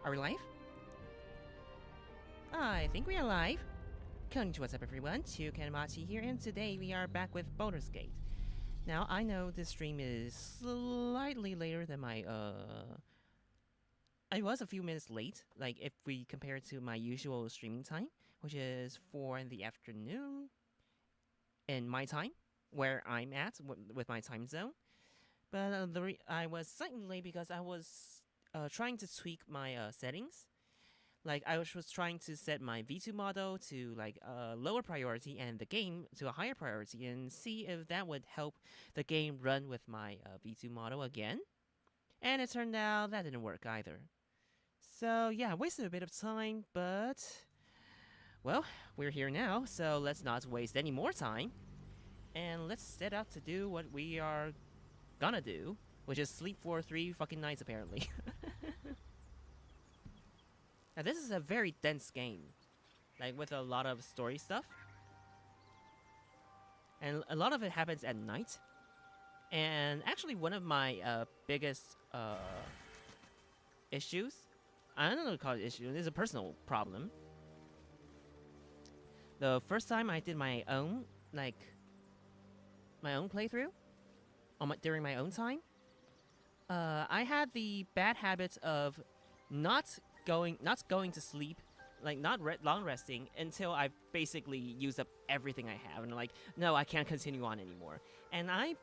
Are we live? I think we are live. Konnichiwa, what's up everyone, Kanemachi here, and today we are back with Baldur's Gate. Now, I know this stream is slightly later than my, I was a few minutes late, like if we compare it to my usual streaming time, which is 4 in the afternoon in my time, where I'm at with my time zone. But I was slightly late because I was trying to tweak my settings. Like, I was trying to set my V2 model to like a lower priority and the game to a higher priority and see if that would help the game run with my V2 model again. And it turned out that didn't work either. So yeah, I wasted a bit of time, but well, we're here now, so let's not waste any more time. And let's set out to do what we are gonna do, which is sleep for 3 fucking nights apparently. Now this is a very dense game, like with a lot of story stuff. And a lot of it happens at night. And actually one of my biggest issues, I don't know what to call it issue, it is a personal problem. The first time I did my own, like, my own playthrough, during my own time, I had the bad habit of not going to sleep, like not long resting until I've basically used up everything I have, and I'm like, no, I can't continue on anymore. And I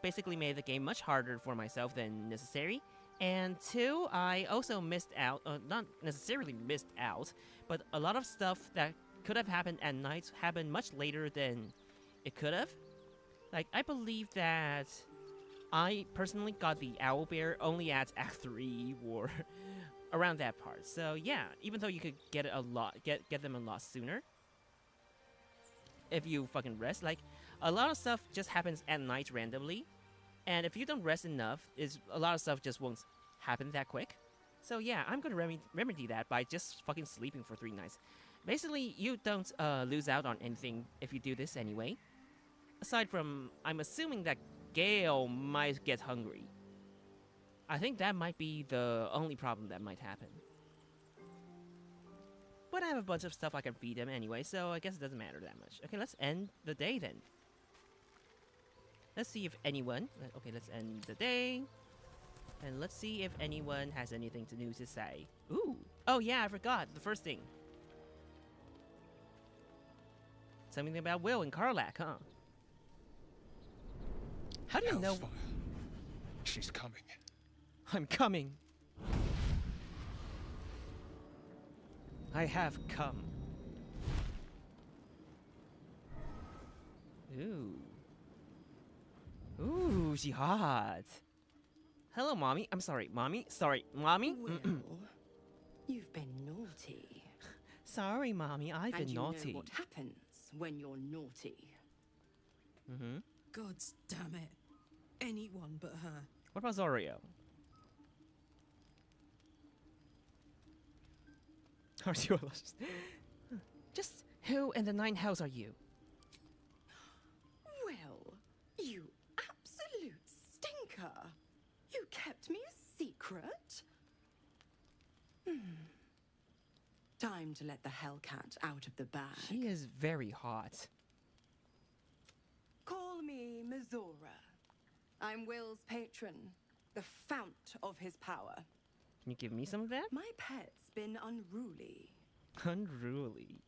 basically made the game much harder for myself than necessary, and 2, I also missed out, not necessarily missed out, but a lot of stuff that could have happened at night happened much later than it could have. Like, I believe that I personally got the owlbear only at Act 3 or around that part. So yeah, even though you could get them a lot sooner if you fucking rest, like a lot of stuff just happens at night randomly, and if you don't rest enough, a lot of stuff just won't happen that quick. So yeah, I'm gonna remedy that by just fucking sleeping for 3 nights. Basically, you don't lose out on anything if you do this anyway. Aside from, I'm assuming that Gale might get hungry. I think that might be the only problem that might happen. But I have a bunch of stuff I can feed him anyway, so I guess it doesn't matter that much. Okay, let's end the day then. Let's see if anyone... Okay, let's end the day. And let's see if anyone has anything new to say. Ooh! Oh yeah, I forgot. The first thing. Something about Will and Karlak, huh? How do you know... She's coming. I'm coming. I have come. Ooh. Ooh, she hot. Hello, Mommy. I'm sorry, Mommy. Sorry, Mommy. Will, you've been naughty. Sorry, Mommy. I've been naughty. And you know what happens when you're naughty. Mm-hmm. Gods damn it. Anyone but her. What about Zorio? Are you lost? Just who in the 9 hells are you? Will, you absolute stinker. You kept me a secret? Time to let the Hellcat out of the bag. She is very hot. Call me Mizora. I'm Will's patron, the fount of his power. Can you give me some of that? My pet's been unruly. Unruly.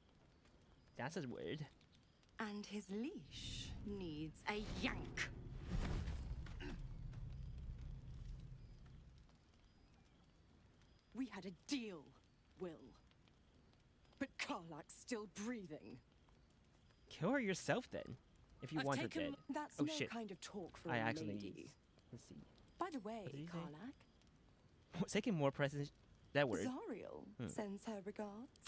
That's a word. And his leash needs a yank. We had a deal, Will. But Karlak's still breathing. Kill her yourself then, if you want her dead. That's oh no shit. kind of talk for I a actually lady. Let's see. By the way, Karlak, Taking more presence. That word. Zariel sends her regards.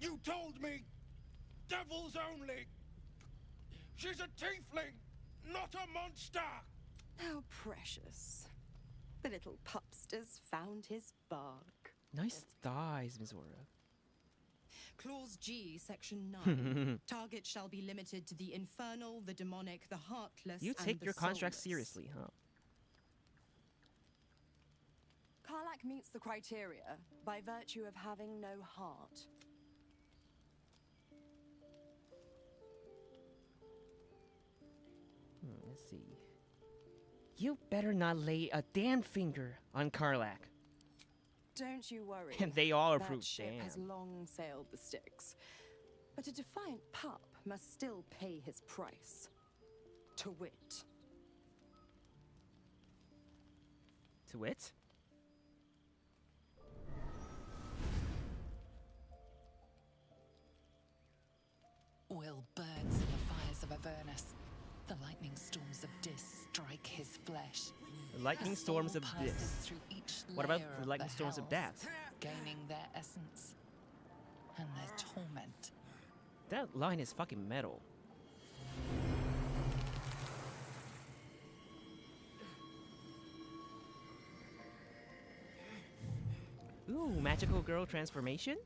You told me! Devils only! She's a tiefling, not a monster! How precious. The little pupster's found his bark. Nice thighs, Mizora. Clause G, Section 9. Target shall be limited to the infernal, the demonic, the heartless, You and take the your contract soulless. seriously, huh? Karlak meets the criteria by virtue of having no heart. Let's see. You better not lay a damn finger on Karlak. Don't you worry. And they all that approve. ship Damn. has long sailed the Styx. But a defiant pup must still pay his price. To wit. To it? Will burns in the fires of Avernus. The lightning storms of Dis strike his flesh. The lightning His storms soul of passes this. through each What about layer the of lightning storms of hells, that? gaining their essence and their torment. That line is fucking metal. Ooh, magical girl transformation?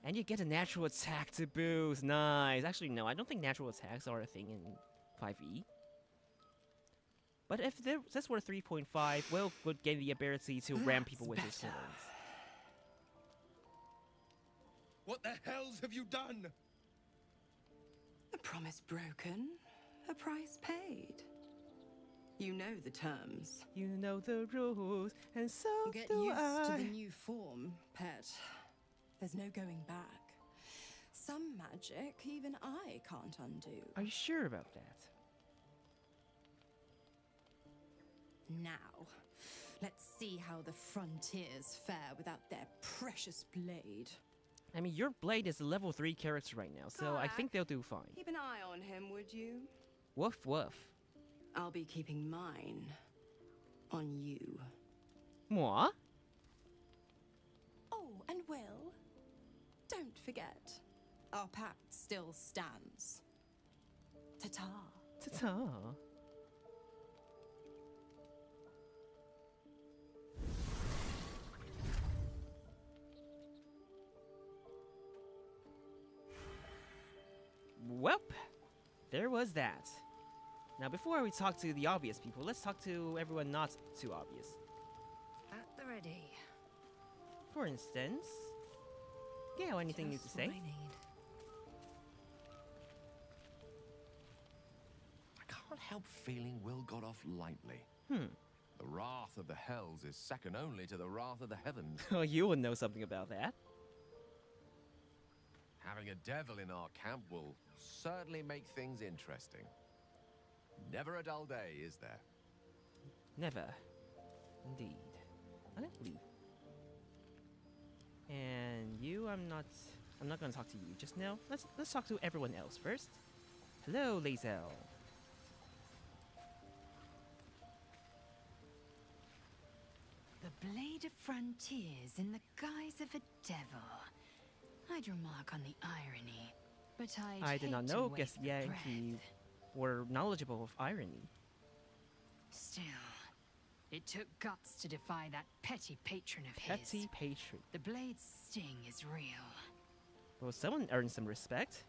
And you get a natural attack to boost. Nice. Actually, no, I don't think natural attacks are a thing in 5e. But if this were 3.5, Will would gain the ability to ram people with his horns. What the hells have you done? A promise broken, a price paid. You know the terms. You know the rules, and so Get do used I. to the new form, pet. There's no going back. Some magic even I can't undo. Are you sure about that? Now, let's see how the frontiers fare without their precious blade. I mean, your blade is a level 3 character right now, so I think they'll do fine. Keep an eye on him, would you? Woof woof. I'll be keeping mine on you. Moi? Oh, and Will, don't forget, our pact still stands. Ta-ta. Ta-ta. Welp, there was that. Now, before we talk to the obvious people, let's talk to everyone not too obvious. At the ready. For instance, Gail, anything new to Just say? what I need. I can't help feeling Will got off lightly. The wrath of the hells is second only to the wrath of the heavens. Oh, you would know something about that. Having a devil in our camp will certainly make things interesting. Never a dull day, is there? Never. Indeed. Let's leave. And you, I'm not gonna talk to you just now. Let's talk to everyone else first. Hello, Lazel. The blade of frontiers in the guise of a devil. I'd remark on the irony, but I did not know Guess the Yankee were knowledgeable of irony. Still, it took guts to defy that petty patron of Petty his. patron. The blade's sting is real. Well, someone earned some respect.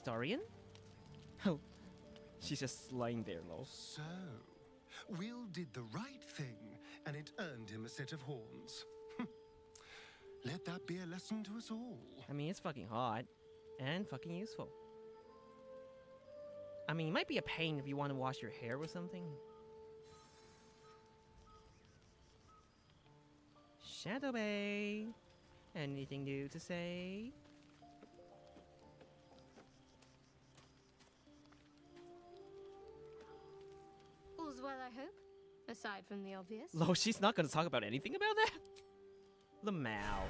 Starion? Oh, she's just lying there, lol. So, Will did the right thing, and it earned him a set of horns. Let that be a lesson to us all. I mean, it's fucking hot and fucking useful. I mean, it might be a pain if you want to wash your hair or something. Shadow Bay. Anything new to say? All's well, I hope. Aside from the obvious. Lo, she's not gonna talk about anything about that? Lamau.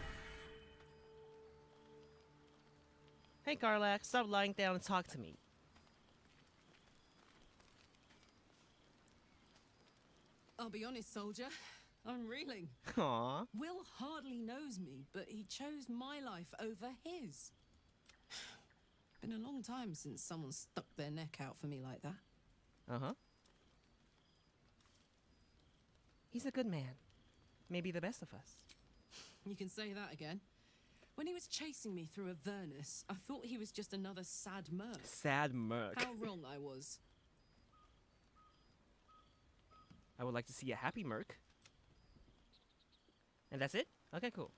Hey, Karlak, stop lying down and talk to me. I'll be honest, soldier. I'm reeling. Aww. Will hardly knows me, but he chose my life over his. Been a long time since someone stuck their neck out for me like that. Uh-huh. He's a good man. Maybe the best of us. You can say that again. When he was chasing me through Avernus, I thought he was just another sad merc. Sad merc. How wrong I was. I would like to see a happy merc. And that's it? Okay, cool.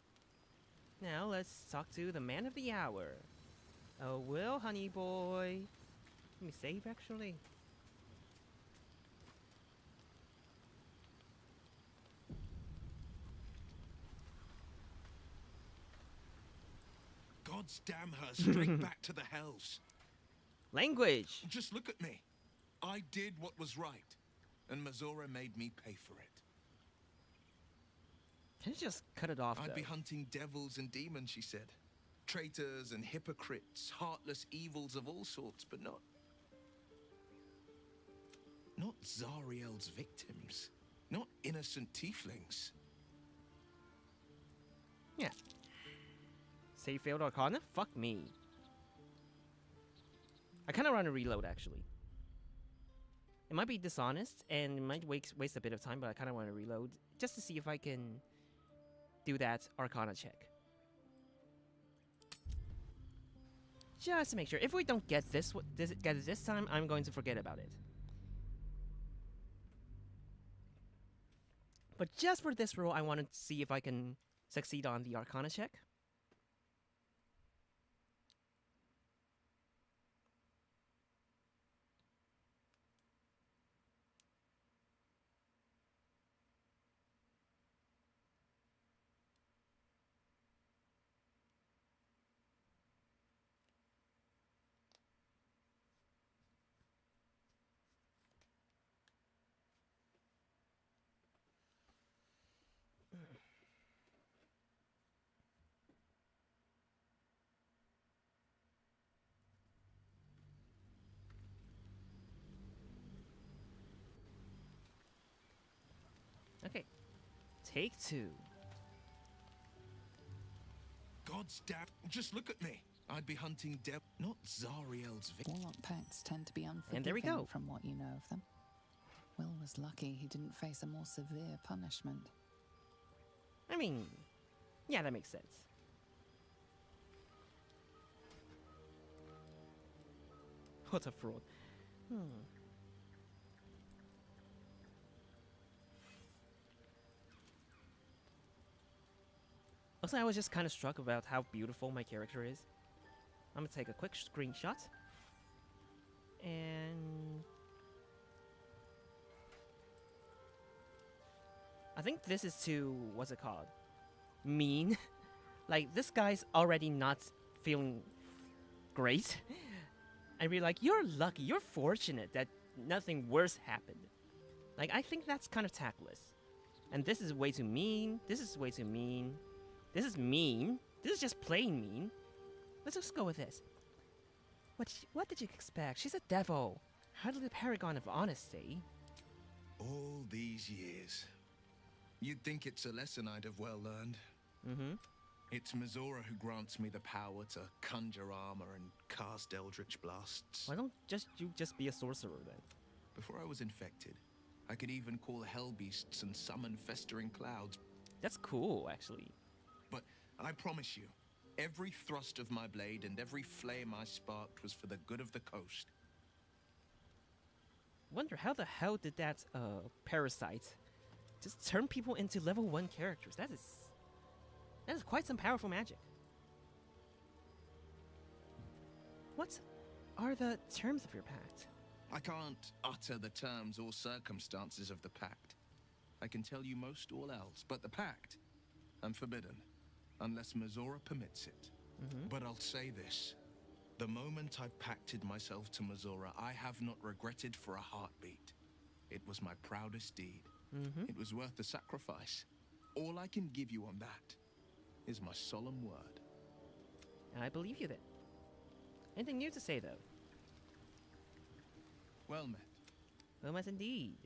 Now let's talk to the man of the hour. Oh, Will, honey boy. Let me save, actually. God's damn her, straight back to the hells. Language! Just look at me. I did what was right, and Mazora made me pay for it. Can you just cut it off, I'd though? be hunting devils and demons, she said. Traitors and hypocrites, heartless evils of all sorts, but not Zariel's victims. Not innocent tieflings. Yeah. Save failed Arcana? Fuck me. I kind of want to reload, actually. It might be dishonest, and it might waste a bit of time, but I kind of want to reload just to see if I can do that Arcana check. Just to make sure. If we don't get this time, I'm going to forget about it. But just for this roll, I wanted to see if I can succeed on the Arcana check. Okay. Take 2. God's damn... Just look at me. I'd be hunting not Zariel's victims. Warlock pacts tend to be unforgiving And there we go. from what you know of them. Will was lucky he didn't face a more severe punishment. I mean, yeah, that makes sense. What a fraud. Also, I was just kind of struck about how beautiful my character is. I'm gonna take a quick screenshot. And I think this is too, what's it called? Mean. Like, this guy's already not feeling great. And be like, you're lucky, you're fortunate that nothing worse happened. Like, I think that's kind of tactless. And this is way too mean. This is way too mean. This is mean. This is just plain mean. Let's just go with this. What did you expect? She's a devil. Hardly the paragon of honesty. All these years. You'd think it's a lesson I'd have well learned. Mm-hmm. It's Mazora who grants me the power to conjure armor and cast eldritch blasts. Why don't you just be a sorcerer then? Before I was infected, I could even call hell beasts and summon festering clouds. That's cool, actually. But I promise you, every thrust of my blade and every flame I sparked was for the good of the coast. Wonder how the hell did that parasite just turn people into level 1 characters? That is quite some powerful magic. What are the terms of your pact? I can't utter the terms or circumstances of the pact. I can tell you most all else, but the pact, I'm forbidden, unless Mazora permits it. But I'll say this. The moment I pacted myself to Mazora, I have not regretted for a heartbeat. It was my proudest deed. It was worth the sacrifice. All I can give you on that is my solemn word. I believe you then. Anything new to say, though? Well met. Well met indeed.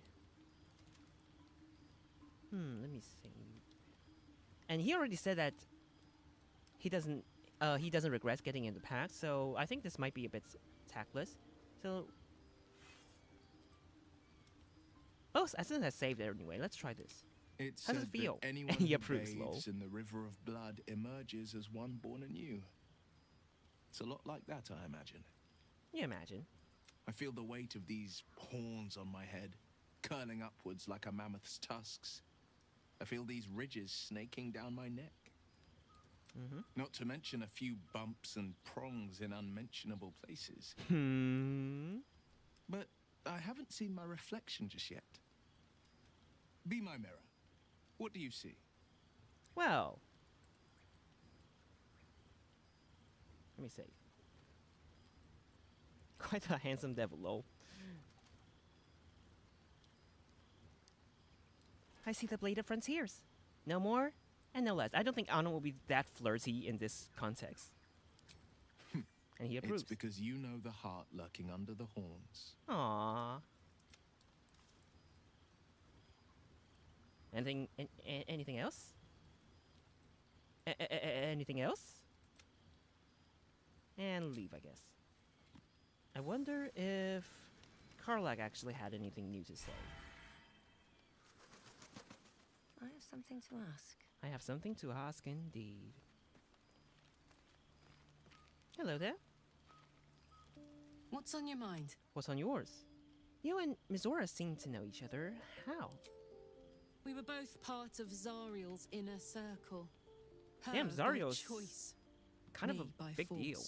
Let me see. And he already said that he doesn't... he doesn't regret getting in the pact, so I think this might be a bit tactless. So, oh, as soon as I saved it anyway, let's try this. It's How does it feel? Anyone He who approves, bathes in the river of blood emerges as one born anew. It's a lot like that, I imagine. You imagine. I feel the weight of these horns on my head, curling upwards like a mammoth's tusks. I feel these ridges snaking down my neck. Not to mention a few bumps and prongs in unmentionable places. But I haven't seen my reflection just yet. Be my mirror. What do you see? Well, let me see. Quite a handsome devil, lol. I see the blade of frontiers. No more and no less. I don't think Anna will be that flirty in this context. And he approves. It's because you know the heart lurking under the horns. Aww. Anything else? Anything else? And leave, I guess. I wonder if Karlak actually had anything new to say. I have something to ask. I have something to ask indeed. Hello there. What's on your mind? What's on yours? You and Mizora seem to know each other. How? We were both part of Zariel's inner circle. Damn, Her by Zariel's choice. kind of Me a by big force. deal.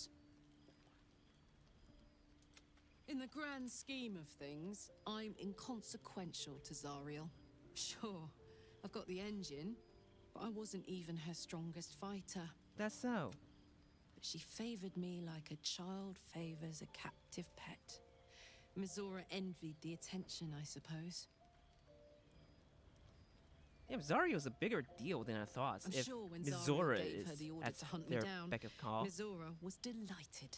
In the grand scheme of things, I'm inconsequential to Zariel. Sure, I've got the engine, but I wasn't even her strongest fighter. That's so. But she favored me like a child favors a captive pet. Mizora envied the attention, I suppose. Damn, Zario's a bigger deal than I thought. I'm if sure when Mizora Zariel gave is her the order at to hunt me their down, beck of call. Mizora was delighted.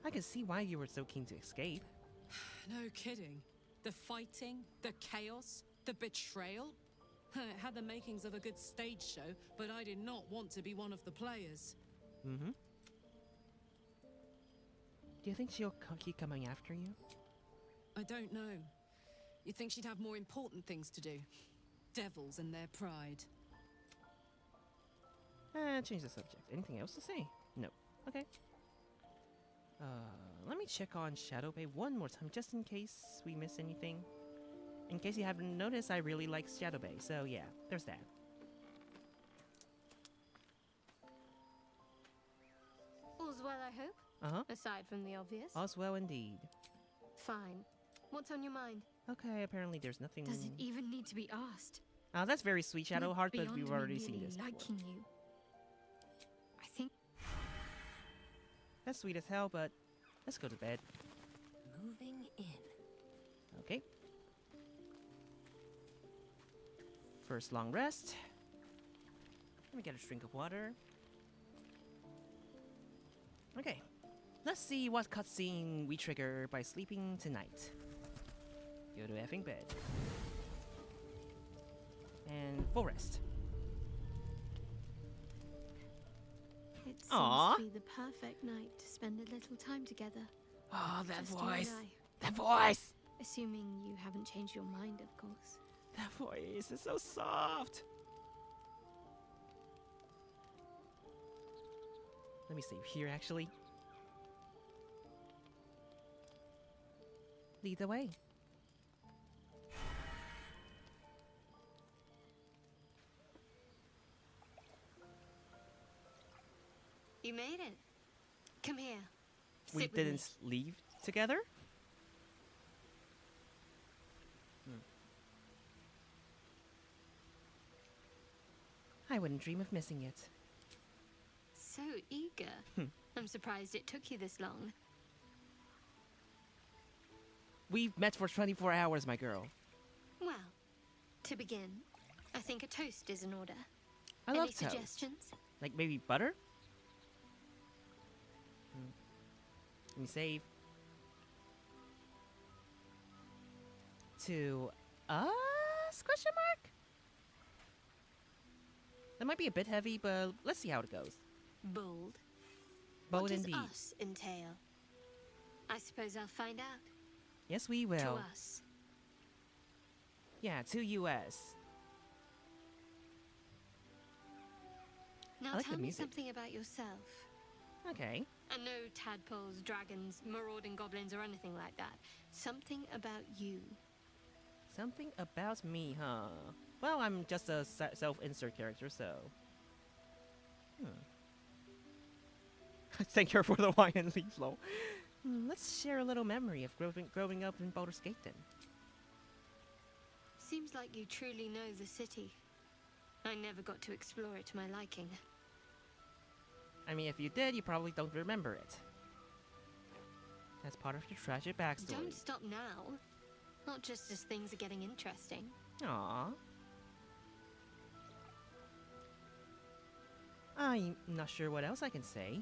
I can see why you were so keen to escape. No kidding. The fighting, the chaos, the betrayal. It had the makings of a good stage show, but I did not want to be one of the players. Mm-hmm. Do you think she'll keep coming after you? I don't know. You'd think she'd have more important things to do. Devils and their pride. Change the subject. Anything else to say? No. Okay. Let me check on Shadow Bay one more time, just in case we miss anything. In case you haven't noticed, I really like Shadow Bay, so yeah, there's that. All's well, I hope? Uh-huh. Aside from the obvious. All's well indeed. Fine. What's on your mind? Okay, apparently there's nothing... Does it even need to be asked? That's very sweet, Shadowheart, but Beyond we've me already seen merely this before. liking you. I think That's sweet as hell, but let's go to bed. Moving in. Okay. First long rest. Let me get a drink of water. Okay. Let's see what cutscene we trigger by sleeping tonight. Go to effing bed. And full rest. It seems Aw. to be the perfect night to spend a little time together. Oh, that Just you and voice. I. That voice. Assuming you haven't changed your mind, of course. That voice is so soft. Let me save here, actually. Lead the way. You made it. Come here. We Sit with me. didn't leave together? I wouldn't dream of missing it. So eager. I'm surprised it took you this long. We've met for 24 hours, my girl. Well, to begin, I think a toast is in order. I Any love toast. suggestions? Like maybe butter? Let me save. To us? Question mark? That might be a bit heavy, but let's see how it goes. Bold. Bold what does indeed. us entail? I suppose I'll find out. Yes, we will. To us. Yeah, to US. Now I like tell the me music. something about yourself. Okay. And no tadpoles, dragons, marauding goblins, or anything like that. Something about you. Something about me, huh? Well, I'm just a self-insert character, so... Thank you for the wine and leave, lol. Let's share a little memory of growing up in Baldur's Gate, then. Seems like you truly know the city. I never got to explore it to my liking. I mean, if you did, you probably don't remember it. That's part of the tragic backstory. Don't stop now. Not just as things are getting interesting. Aww. I'm not sure what else I can say.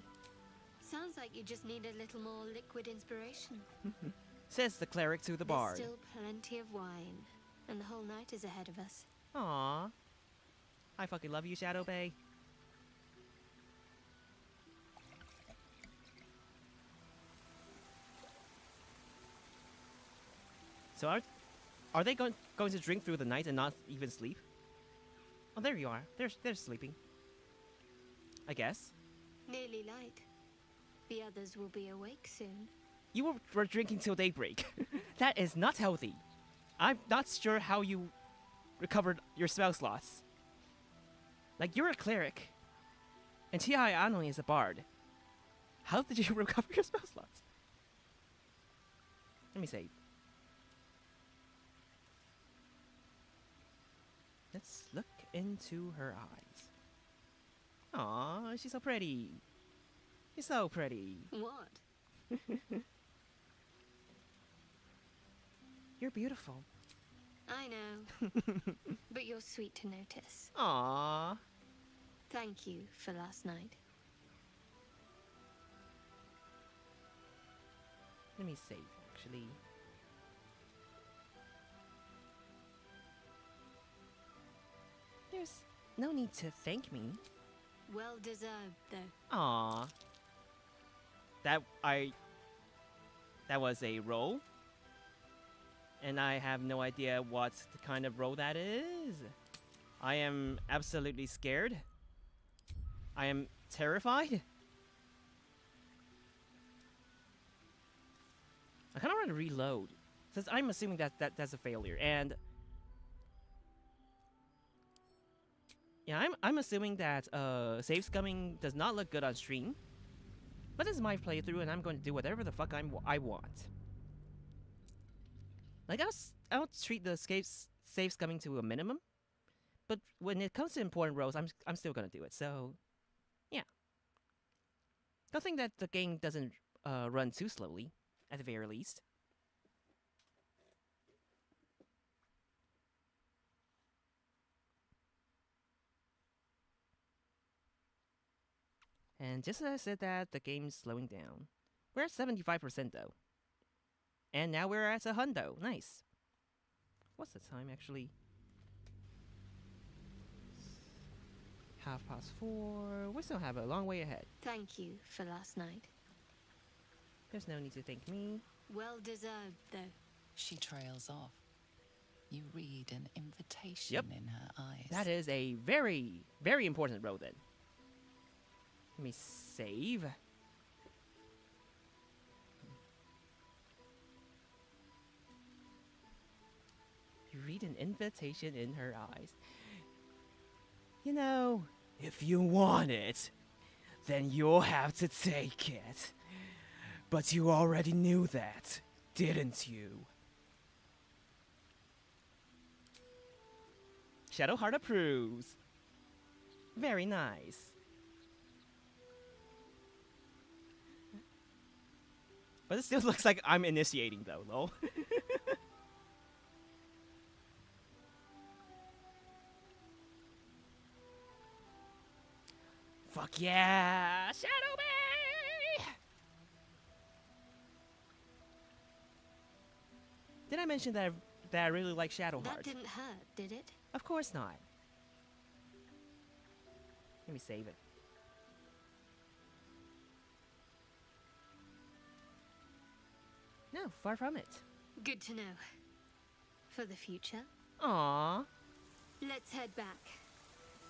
Sounds like you just need a little more liquid inspiration. Says the cleric to the bard. There's still plenty of wine, and the whole night is ahead of us. Aww. I fucking love you, Shadow Bay. So are they going to drink through the night and not even sleep? Oh, there you are. They're sleeping. I guess. Nearly light. The others will be awake soon. You were drinking till daybreak. That is not healthy. I'm not sure how you recovered your spell slots. Like, you're a cleric. And T.I. Anoi is a bard. How did you recover your spell slots? Let me save. Let's look into her eyes. Aw, she's so pretty. She's so pretty. What? You're beautiful. I know. But you're sweet to notice. Aw. Thank you for last night. Let me save, actually. There's no need to thank me. Well deserved, though. Aw. That was a roll. And I have no idea what the kind of roll that is. I am absolutely scared. I am terrified. I kind of want to reload. Since I'm assuming that's a failure. And yeah, I'm assuming that save scumming does not look good on stream. But this is my playthrough, and I'm going to do whatever the fuck I want. Like, I'll treat the save scumming to a minimum. But when it comes to important roles, I'm still gonna do it. So, yeah. Don't think that the game doesn't run too slowly, at the very least. And just as I said that, the game's slowing down. We're at 75% though. And now we're at a hundo. Nice. What's the time actually? 4:30. We still have a long way ahead. Thank you for last night. There's no need to thank me. Well deserved, though. She trails off. You read an invitation in her eyes. That is a very, very important role then. Let me save. You read an invitation in her eyes. You know, if you want it, then you'll have to take it. But you already knew that, didn't you? Shadowheart approves. Very nice. But it still looks like I'm initiating though, lol. Fuck yeah! Shadow Bay! Did I mention that I really like Shadowheart? That didn't hurt, did it? Of course not. Let me save it. No, far from it. Good to know. For the future, Aww. let's head back.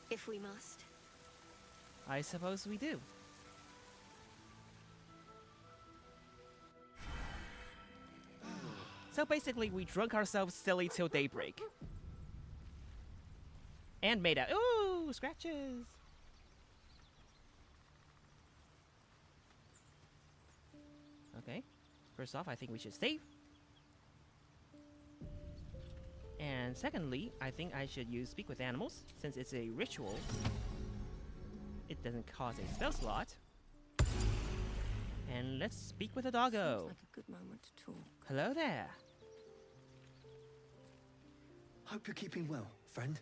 If we must. I suppose we do. So basically, we drunk ourselves silly till daybreak. And made out. Ooh, scratches! Okay. First off, I think we should save. And secondly, I think I should use Speak with Animals, since it's a ritual. It doesn't cause a spell slot. And let's speak with a doggo. Seems like a good moment to talk. Hello there. Hope you're keeping well, friend.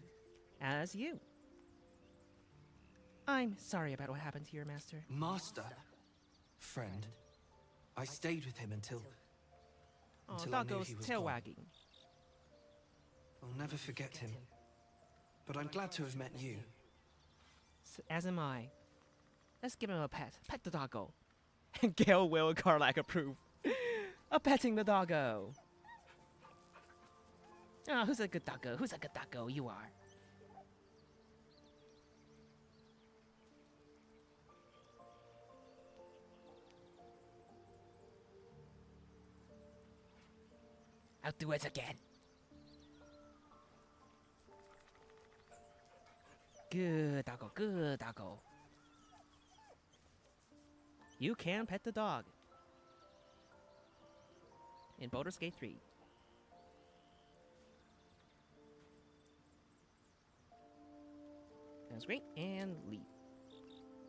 As you. I'm sorry about what happened to your master. Master. Friend. I stayed with him until Oh, I knew doggo's he was tail gone. wagging. I'll never forget him. But I'm glad to have met you. As am I. Let's give him a pet. Pet the doggo. And Gale will Karlak approve. A petting the doggo. Oh, who's a good doggo? Who's a good doggo? You are. I'll do it again. Good doggo, good doggo. You can pet the dog. In Baldur's Gate 3. That's great, and leave.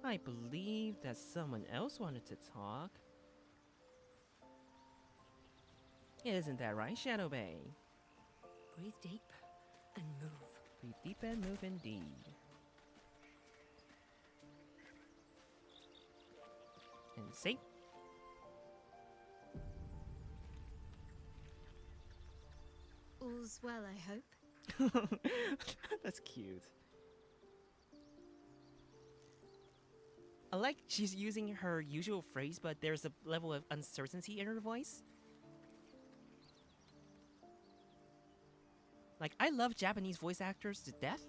I believe that someone else wanted to talk. Isn't that right, Shadow Bay? Breathe deep and move. Breathe deep and move indeed. And save. All's well, I hope. That's cute. I like she's using her usual phrase, but there's a level of uncertainty in her voice. Like, I love Japanese voice actors to death,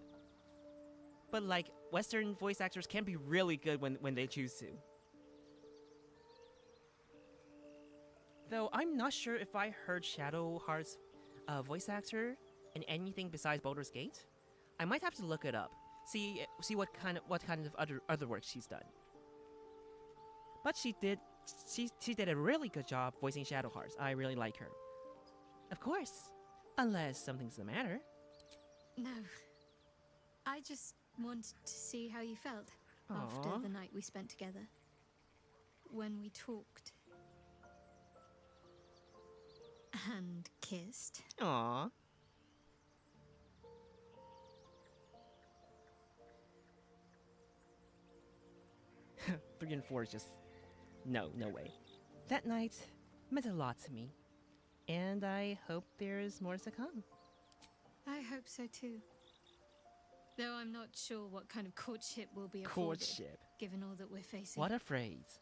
but like, Western voice actors can be really good when they choose to. Though, I'm not sure if I heard Shadowheart's voice actor in anything besides Baldur's Gate. I might have to look it up. See what kind of other work she's done. But she did a really good job voicing Shadowhearts. I really like her. Of course. Unless something's the matter. No. I just wanted to see how you felt after Aw. the night we spent together. When we talked. And kissed. Aww. 3 and 4 is just... No way. That night meant a lot to me. And I hope there's more to come. I hope so too. Though I'm not sure what kind of courtship will be afforded, Courtship. given all that we're facing. What a phrase.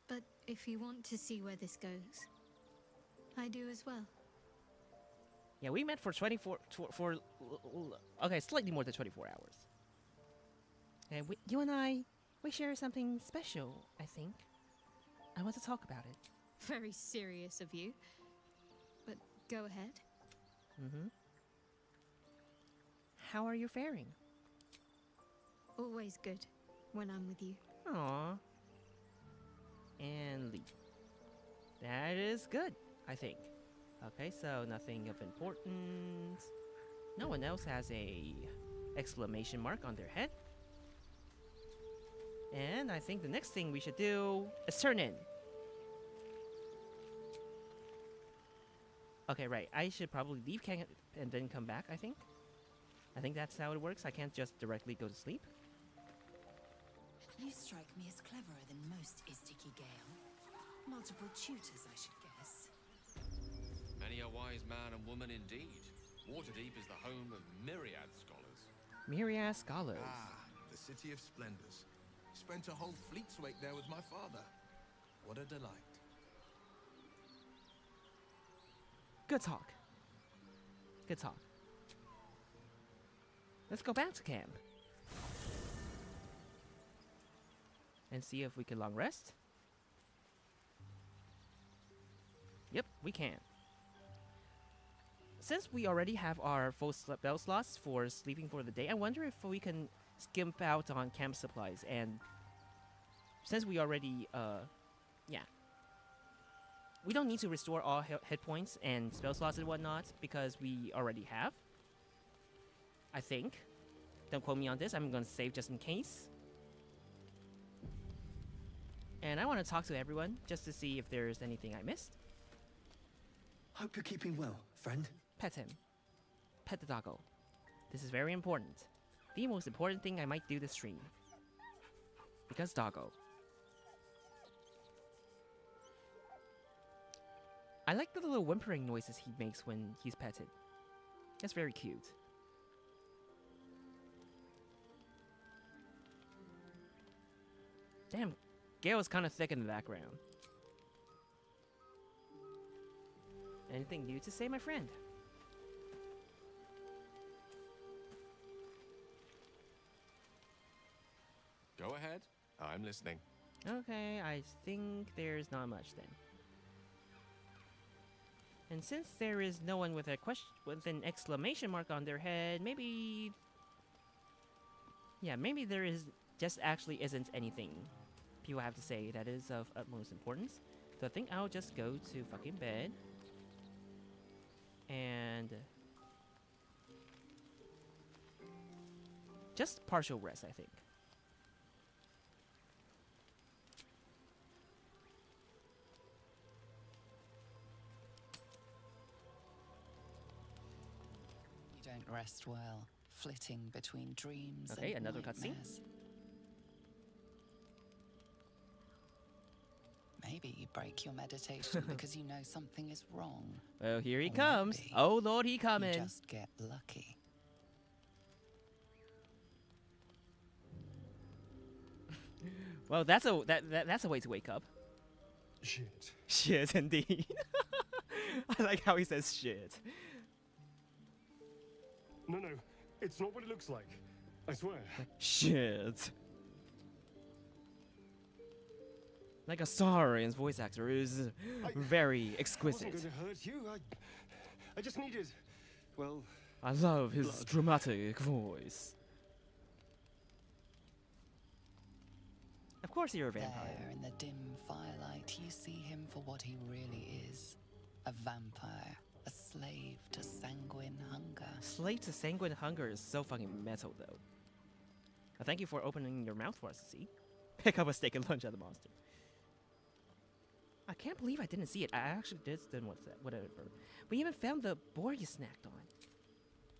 But if you want to see where this goes, I do as well. Yeah, we met for 24... Okay, slightly more than 24 hours. And you and I, we share something special, I think. I want to talk about it. Very serious of you. But go ahead. Mm-hmm. How are you faring? Always good when I'm with you. Aww. And leave. That is good, I think. Okay, so nothing of importance. No one else has a exclamation mark on their head. And I think the next thing we should do is turn in. Okay, right. I should probably leave and then come back, I think. I think that's how it works. I can't just directly go to sleep. You strike me as cleverer than most, Istiki Gale. Multiple tutors, I should guess. Many a wise man and woman indeed. Waterdeep is the home of myriad scholars. Myriad scholars. Ah, The City of Splendors. Spent a whole fleet's weight there with my father. What a delight. Good talk. Good talk. Let's go back to camp. And see if we can long rest. Yep, we can. Since we already have our full spell slots for sleeping for the day, I wonder if we can skimp out on camp supplies. And since we already, yeah. We don't need to restore all hit points and spell slots and whatnot because we already have. I think. Don't quote me on this. I'm going to save just in case. And I want to talk to everyone just to see if there's anything I missed. Hope you're keeping well, friend. Pet him. Pet the doggo. This is very important. The most important thing I might do this stream. Because doggo. I like the little whimpering noises he makes when he's petted. That's very cute. Damn, Gale's kind of thick in the background. Anything new to say, my friend? Go ahead. I'm listening. Okay, I think there's not much then. And since there is no one with a question with an exclamation mark on their head, maybe maybe there is just actually isn't anything people have to say that is of utmost importance. So I think I'll just go to fucking bed and just partial rest, I think. You don't rest well, flitting between dreams Okay, and another cutscene. nightmares. Maybe you break your meditation because you know something is wrong. Well, here he Or comes. maybe Oh Lord, he coming. You just get lucky. Well, that's a way to wake up. Shit. Shit, indeed. I like how he says shit. No, it's not what it looks like. I swear. Shit. Like a Saurian's voice actor is very exquisite. I wasn't going to hurt you. I just needed, well... I love his blood. dramatic voice. Of course you're a vampire. There in the dim firelight, you see him for what he really is. A vampire. A slave to sanguine hunger. Slave to sanguine hunger is so fucking metal, though. Thank you for opening your mouth for us to see. Pick up a steak and lunch at the monster. I can't believe I didn't see it. I actually did. Then what's that? Whatever. We even found the boar you snacked on.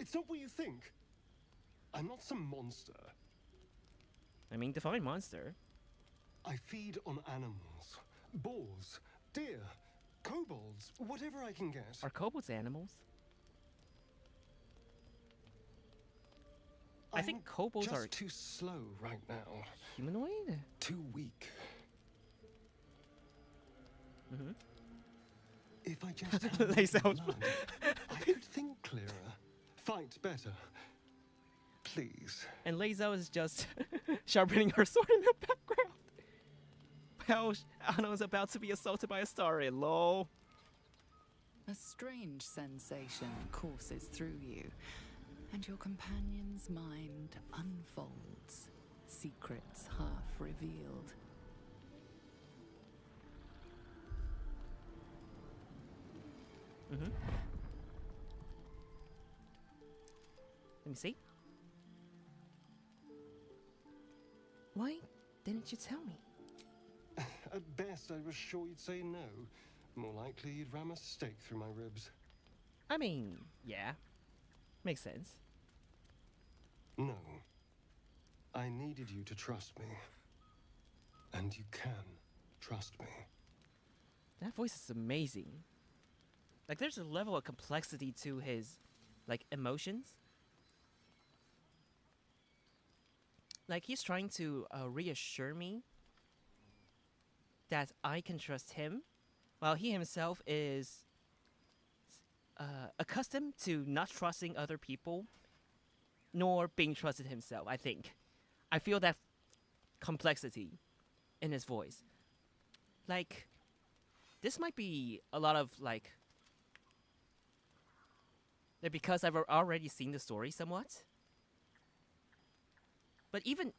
It's not what you think. I'm not some monster. I mean, define monster. I feed on animals. Boars, deer, kobolds, whatever I can get. Are kobolds animals? I think kobolds just are too slow right now. humanoid. Too weak. Mm-hmm. If I just had Lays more out. blood, I could think clearer, fight better. Please. And Lazo is just sharpening her sword in the background. Well, Anna's about to be assaulted by a Astarion, lol. A strange sensation courses through you, and your companion's mind unfolds, secrets half revealed. Mm-hmm. Let me see. Why didn't you tell me? At best, I was sure you'd say no. More likely, you'd ram a stake through my ribs. I mean, yeah. Makes sense. No. I needed you to trust me. And you can trust me. That voice is amazing. Like, there's a level of complexity to his, like, emotions. Like, he's trying to reassure me that I can trust him, while he himself is accustomed to not trusting other people, nor being trusted himself, I think. I feel that complexity in his voice. Like, this might be a lot of, like, because I've already seen the story somewhat. But even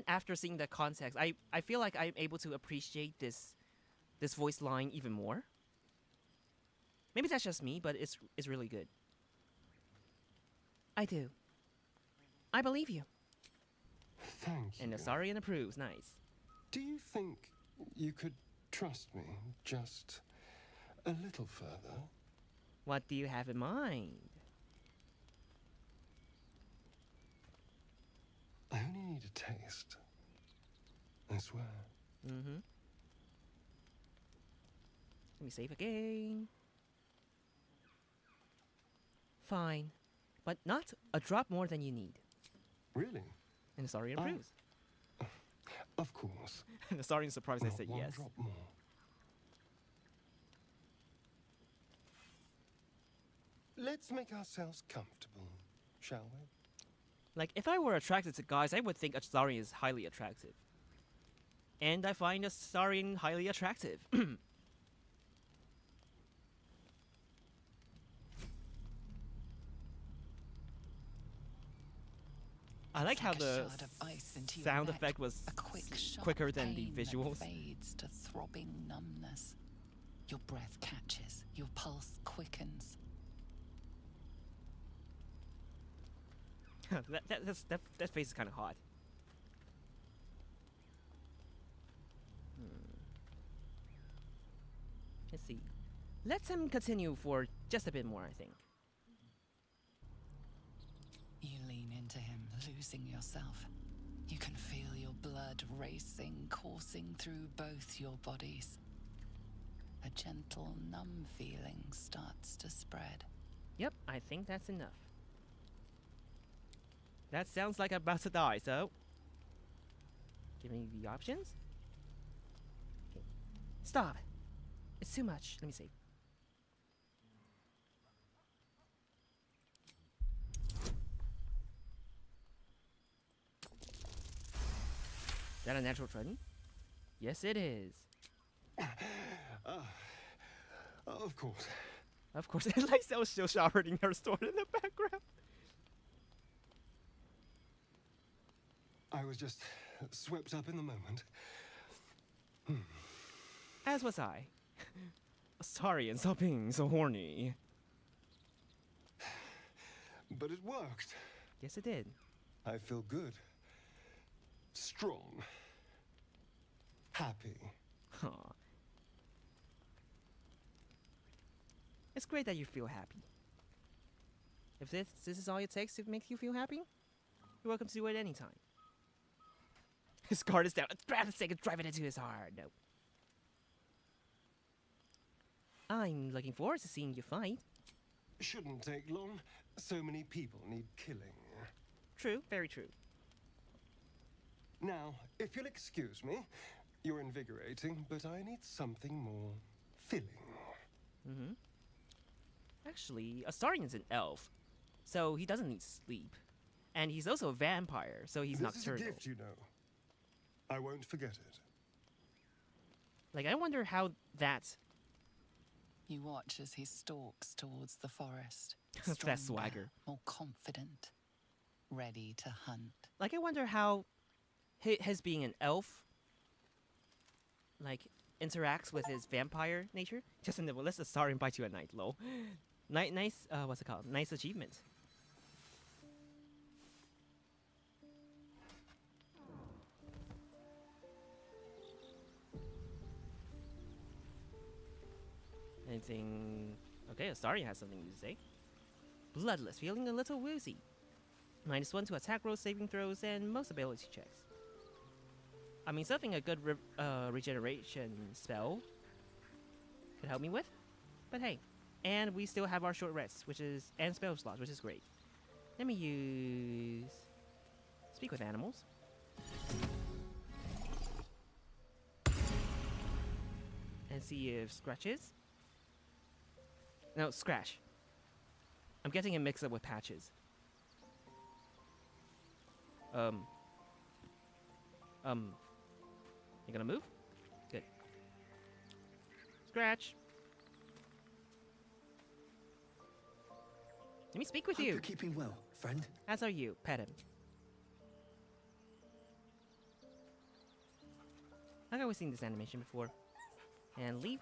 after seeing the context, I feel like I'm able to appreciate this voice line even more. Maybe that's just me, but it's really good. I do. I believe you. Thank you. And Asarian approves. Nice. Do you think you could trust me just a little further? What do you have in mind? I only need a taste. I swear. Mm-hmm. Let me save again. Fine. But not a drop more than you need. Really? And Asarian approves. Of course. And Asarian's surprised I Not said one yes. drop more. Let's make ourselves comfortable, shall we? Like, if I were attracted to guys, I would think Asarian is highly attractive. And I find Asarian highly attractive. I like how the sound effect was quicker than the visuals. Fades to throbbing numbness. Your breath catches, your pulse quickens. that face is kind of hot. Let's see. Let him continue for just a bit more, I think. You lean into him, losing yourself. You can feel your blood racing, coursing through both your bodies. A gentle, numb feeling starts to spread. Yep, I think that's enough. That sounds like I'm about to die, so... Give me the options. Okay. Stop! It's too much. Let me see. Is that a natural 20? Yes, it is. Of course. Of course. Lysel's still showering her sword in the background. I was just swept up in the moment. As was I. Sorry, and stop being so horny. But it worked. Yes, it did. I feel good. Strong. Happy. Huh. It's great that you feel happy. If this is all it takes to make you feel happy, you're welcome to do it anytime. His guard is down. Let's grab the stake and drive it into his heart. No. I'm looking forward to seeing you fight. Shouldn't take long. So many people need killing. True, very true. Now, if you'll excuse me, you're invigorating, but I need something more filling. Mm-hmm. Actually, Astarian's an elf, so he doesn't need sleep. And he's also a vampire, so he's nocturnal. This is a gift, you know. I won't forget it. Like, I wonder how that... You watch as he stalks towards the forest. That swagger. More confident, ready to hunt. Like, I wonder how his being an elf, like, interacts with his vampire nature. Just in the let's Astarian bite you at night, lol. Nice, what's it called? Nice achievement. Anything... Okay, Astarian has something to say. Bloodless, feeling a little woozy. -1 to attack rolls, saving throws, and most ability checks. I mean, something a good regeneration spell could help me with. But hey, and we still have our short rests, and spell slots, which is great. Let me use Speak with animals. And see if Scratches. No, Scratch. I'm getting him mixed up with Patches. You gonna move? Good. Scratch. Let me speak with Hope you. you're keeping well, friend. As are you. Pet him. I've always seen this animation before. And leave.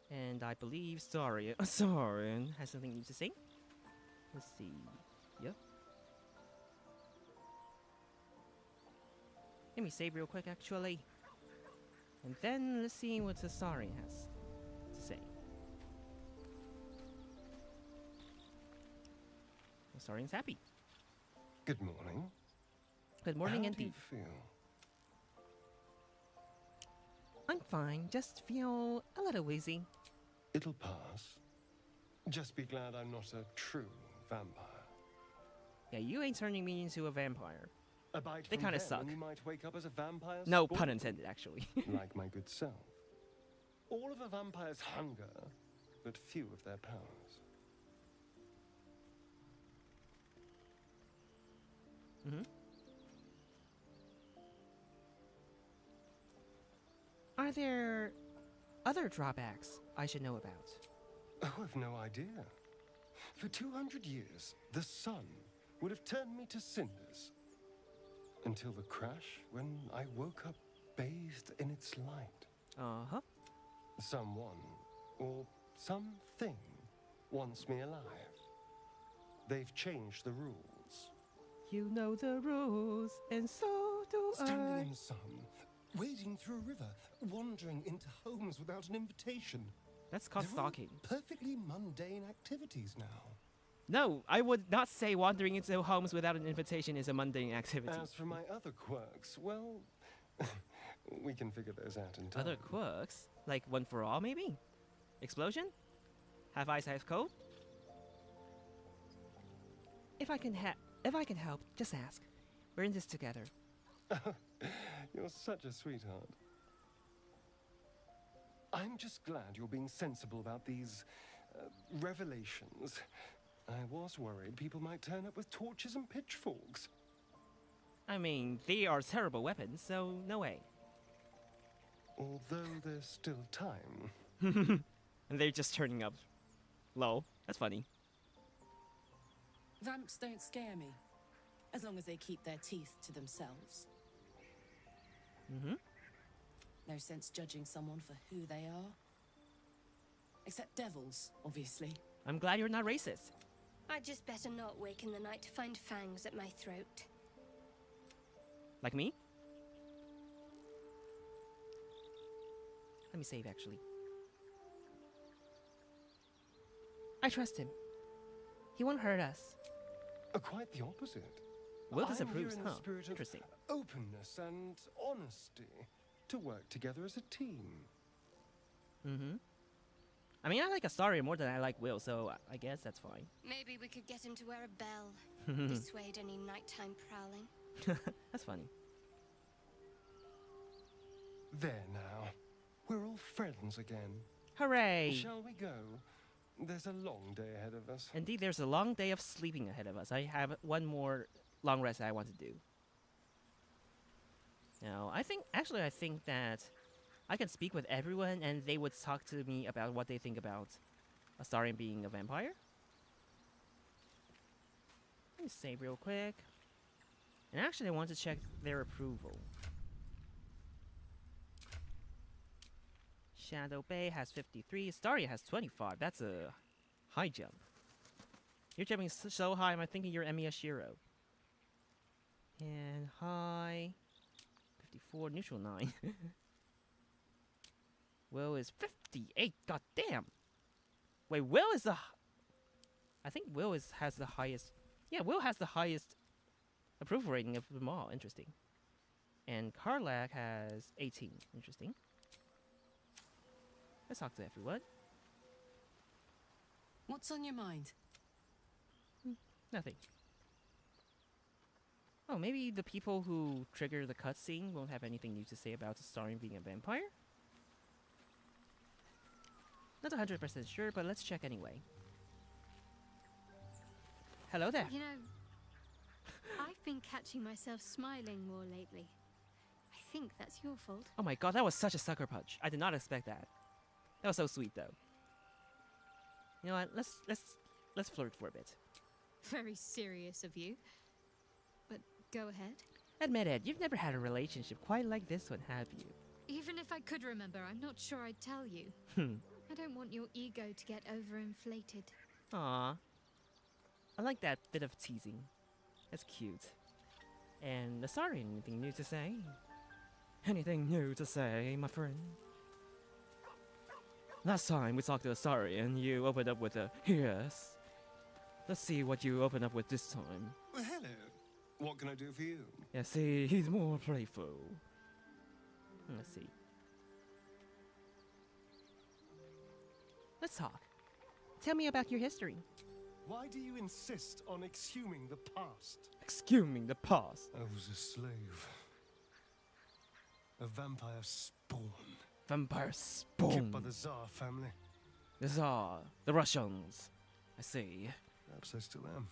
And I believe Saurian has something new to say. Let's see. Yep. Let me save real quick, actually. And then let's see what the Saurian has to say. The Saurian's happy. Good morning. Good morning, How indeed. do you feel? I'm fine, just feel a little wheezy. It'll pass. Just be glad I'm not a true vampire. Yeah, you ain't turning me into a vampire. A bite They from kinda them suck. and you might wake up as a vampire. No spawn. pun intended, actually. Like my good self. All of a vampire's hunger, but few of their powers. Mm-hmm. Are there other drawbacks I should know about? Oh, I've no idea. For 200 years, the sun would have turned me to cinders. Until the crash, when I woke up bathed in its light. Uh-huh. Someone, or something, wants me alive. They've changed the rules. You know the rules, and so do Standing I. in the sun, wading through a river, wandering into homes without an invitation. That's called They're all stalking. perfectly mundane activities now. No, I would not say wandering into homes without an invitation is a mundane activity. As for my other quirks, well, we can figure those out in time. Other quirks? Like one for all, maybe? Explosion? Have ice, have cold? If I can help, just ask. We're in this together. You're such a sweetheart. I'm just glad you're being sensible about these revelations. I was worried people might turn up with torches and pitchforks. I mean, they are terrible weapons, so no way. Although there's still time. And they're just turning up. Lol. That's funny. Vamps don't scare me, as long as they keep their teeth to themselves. Mm-hmm. No sense judging someone for who they are. Except devils, obviously. I'm glad you're not racist. I'd just better not wake in the night to find fangs at my throat. Like me? Let me save, actually. I trust him. He won't hurt us. Quite the opposite. Will I'm here disapproves, in the huh? spirit of Interesting. openness and honesty to work together as a team. Mm-hmm. I mean, I like Astaria more than I like Will, so I guess that's fine. Maybe we could get him to wear a bell. Dissuade any nighttime prowling. That's funny. There now. We're all friends again. Hooray! Shall we go? There's a long day ahead of us. Indeed, there's a long day of sleeping ahead of us. I have one more long rest I want to do. Now, I think that I can speak with everyone and they would talk to me about what they think about Astarion being a vampire. Let me save real quick. And actually, I want to check their approval. Shadow Bay has 53. Astaria has 25. That's a high jump. You're jumping so high, I'm thinking you're Emi Ashiro. And high. 54. Neutral 9. Will is 58. God damn. Wait, Will is the... I think Will has the highest... Yeah, Will has the highest approval rating of them all. Interesting. And Karlak has 18. Interesting. Let's talk to everyone. What's on your mind? Nothing. Oh, maybe the people who trigger the cutscene won't have anything new to say about the Astarion being a vampire? Not 100% sure, but let's check anyway. Hello there. You know, I've been catching myself smiling more lately. I think that's your fault. Oh my god, that was such a sucker punch. I did not expect that. That was so sweet, though. You know what? Let's flirt for a bit. Very serious of you. But go ahead. Admit it, you've never had a relationship quite like this one, have you? Even if I could remember, I'm not sure I'd tell you. I don't want your ego to get overinflated. Aww. I like that bit of teasing. That's cute. And sorry, anything new to say? Anything new to say, my friend? Last time we talked to Astarion, you opened up with a yes. Let's see what you open up with this time. Well, hello. What can I do for you? Yeah, see, he's more playful. Let's see. Let's talk. Tell me about your history. Why do you insist on exhuming the past? Exhuming the past. I was a slave. A vampire spawn. Vampire spawn. Kept by the Tsar family. The Tsar. The Russians. I see. Perhaps I still am.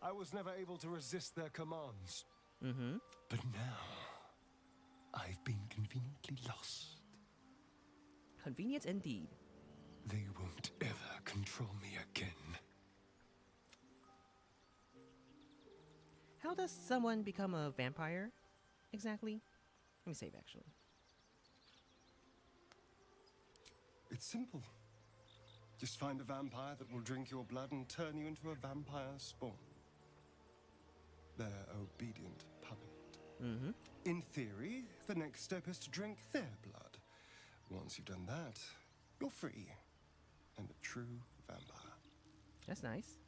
I was never able to resist their commands. Mm-hmm. But now, I've been conveniently lost. Convenient indeed. They won't ever control me again. How does someone become a vampire, exactly? Let me save, actually. It's simple. Just find a vampire that will drink your blood and turn you into a vampire spawn. Their obedient puppet. Mm-hmm. In theory, the next step is to drink their blood. Once you've done that, you're free. And a true vampire. That's nice.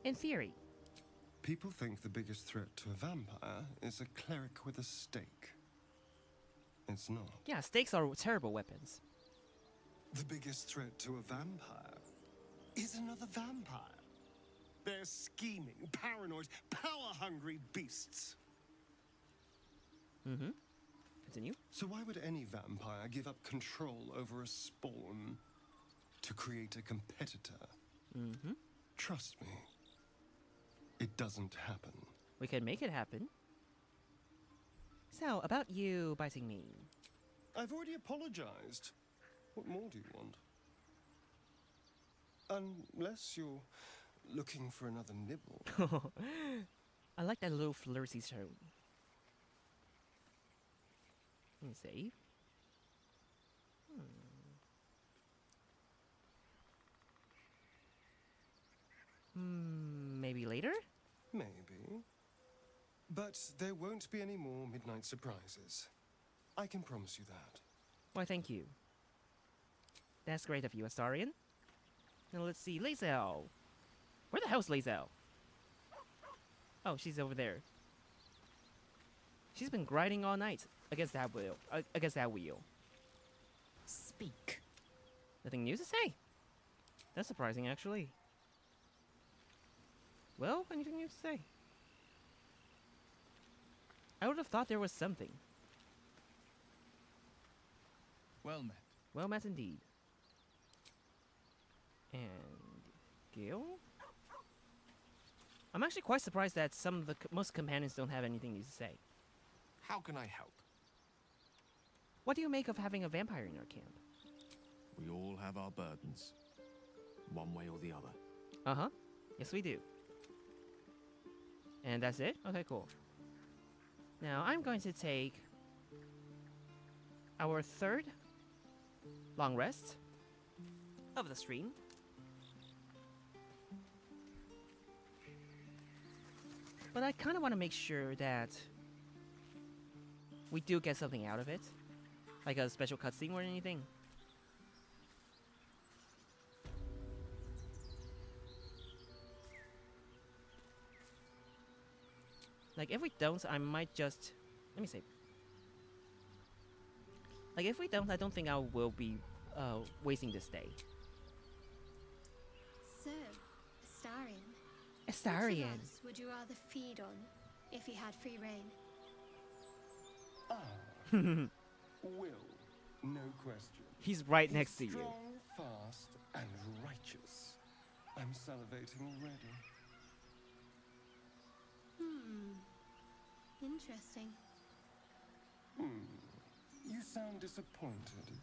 In theory. People think the biggest threat to a vampire is a cleric with a stake. It's not. Yeah, stakes are terrible weapons. The biggest threat to a vampire is another vampire. They're scheming, paranoid, power-hungry beasts. Mm-hmm. Continue. So why would any vampire give up control over a spawn to create a competitor? Mm-hmm. Trust me, it doesn't happen. We can make it happen. So, about you biting me. I've already apologized. What more do you want? Unless you're looking for another nibble. I like that little flirty tone. Let me save. Maybe later? Maybe. But there won't be any more midnight surprises. I can promise you that. Why, thank you. That's great of you, Astarion. Now let's see, Lae'zel. Where the hell's Lae'zel? Oh, she's over there. She's been grinding all night against that wheel. Speak. Nothing new to say. That's surprising, actually. Well, anything new to say? I would have thought there was something. Well met. Well met indeed. And Gil? I'm actually quite surprised that some of the most companions don't have anything new to say. How can I help? What do you make of having a vampire in your camp? We all have our burdens, one way or the other. Uh-huh. Yes, we do. And that's it? Okay, cool. Now, I'm going to take our third long rest of the stream. But I kind of want to make sure that we do get something out of it. Like a special cutscene or anything. Like, if we don't, I might just... Let me see. Like, if we don't, I don't think I will be wasting this day. So, Astarion. Astarion. Which of us would you rather feed on if you had free reign? Will, no question. He's right He's next to you. strong, fast, and righteous. I'm salivating already. Interesting. You sound disappointed.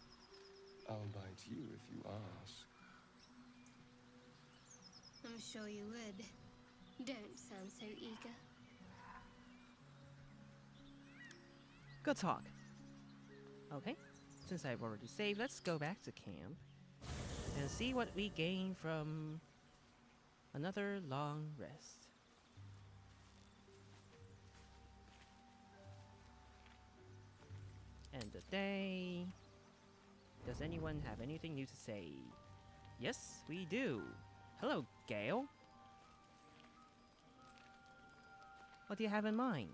I'll bite you if you ask. I'm sure you would. Don't sound so eager. Good talk. Okay, since I've already saved, let's go back to camp and see what we gain from another long rest. End the day. Does anyone have anything new to say? Yes, we do. Hello, Gale. What do you have in mind?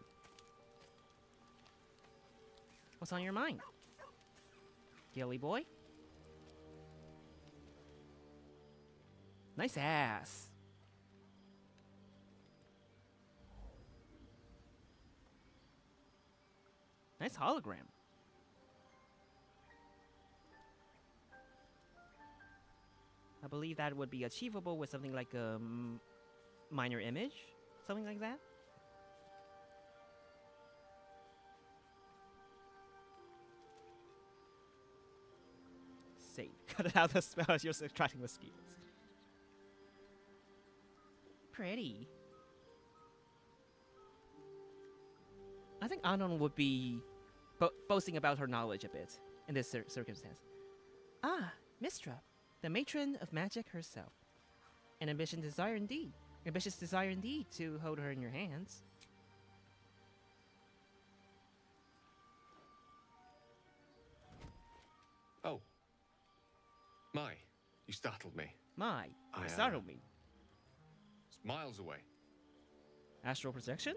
What's on your mind? Gilly boy? Nice ass. Nice hologram. I believe that would be achievable with something like a minor image, something like that. Save. Cut it out the spell as you're attracting mosquitoes. Pretty. I think Anon would be boasting about her knowledge a bit in this circumstance. Ah, Mistra, the matron of magic herself. An ambitious desire indeed to hold her in your hands. Oh. My, you startled me. You startled me. It's miles away. Astral projection?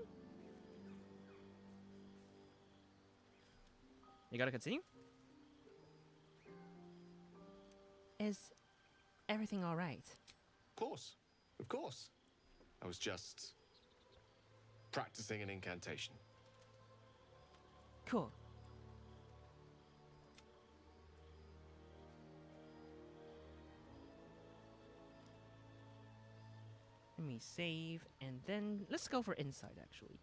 You gotta continue? Is everything alright? Of course. I was just practicing an incantation. Cool. Let me save, and then let's go for insight, actually.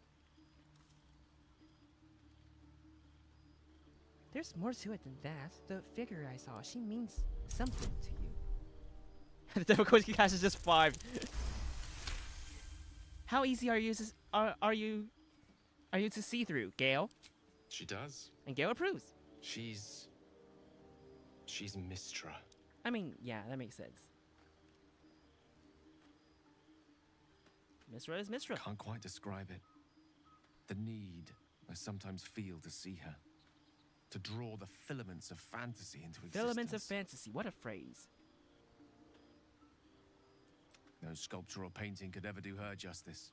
There's more to it than that. The figure I saw, she means something to you. The difficulty class is just 5. How easy are you to see through, Gale? She does. And Gale approves. She's Mistra. I mean, yeah, that makes sense. Mistra is Mistra. Can't quite describe it. The need I sometimes feel to see her. To draw the filaments of fantasy into existence. Filaments of fantasy, what a phrase. No sculpture or painting could ever do her justice.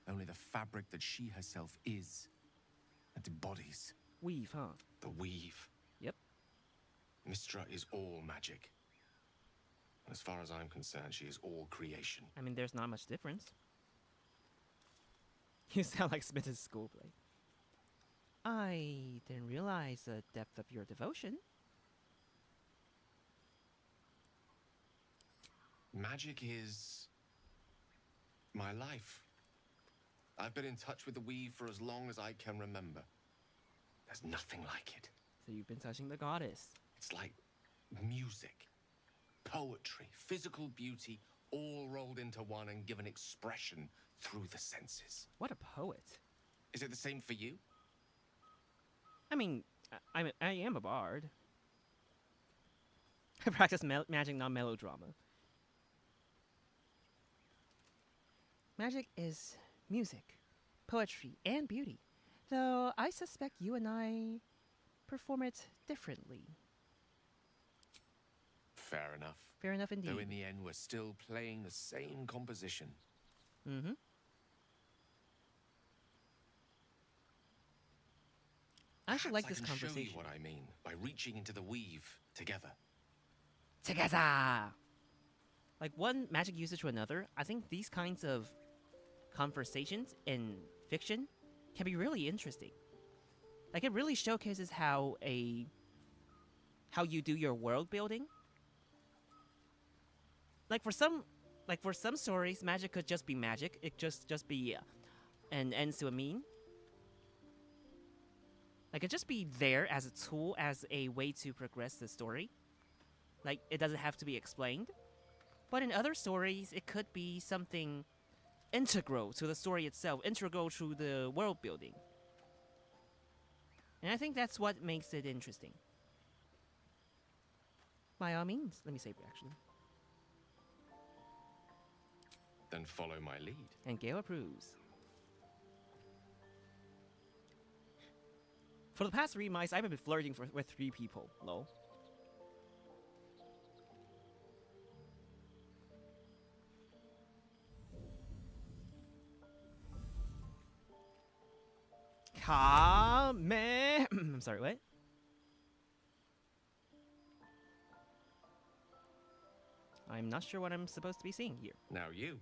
Only the fabric that she herself is and embodies. Weave, huh? The weave. Yep. Mistra is all magic. And as far as I'm concerned, she is all creation. I mean, there's not much difference. You sound like Smith's schoolboy. I didn't realize the depth of your devotion. Magic is my life. I've been in touch with the weave for as long as I can remember. There's nothing like it. So you've been touching the goddess. It's like music, poetry, physical beauty, all rolled into one and given expression through the senses. What a poet. Is it the same for you? I mean, I am a bard. I practice magic, not melodrama. Magic is music, poetry, and beauty. Though I suspect you and I perform it differently. Fair enough. Fair enough indeed. Though in the end, we're still playing the same composition. Mm-hmm. I actually like this conversation. Show you what I mean by reaching into the weave together. Together. like one magic user to another, I think these kinds of conversations in fiction can be really interesting. Like it really showcases how you do your world building. Like for some stories, magic could just be magic. It just be an ends to a mean. Like it just be there as a tool, as a way to progress the story. Like it doesn't have to be explained. But in other stories, it could be something integral to the story itself, integral to the world building. And I think that's what makes it interesting. By all means, let me save it actually. Then follow my lead. And Gale approves. For the past 3 months, I've been flirting with 3 people. Lol. I'm sorry, what? I'm not sure what I'm supposed to be seeing here. Now you.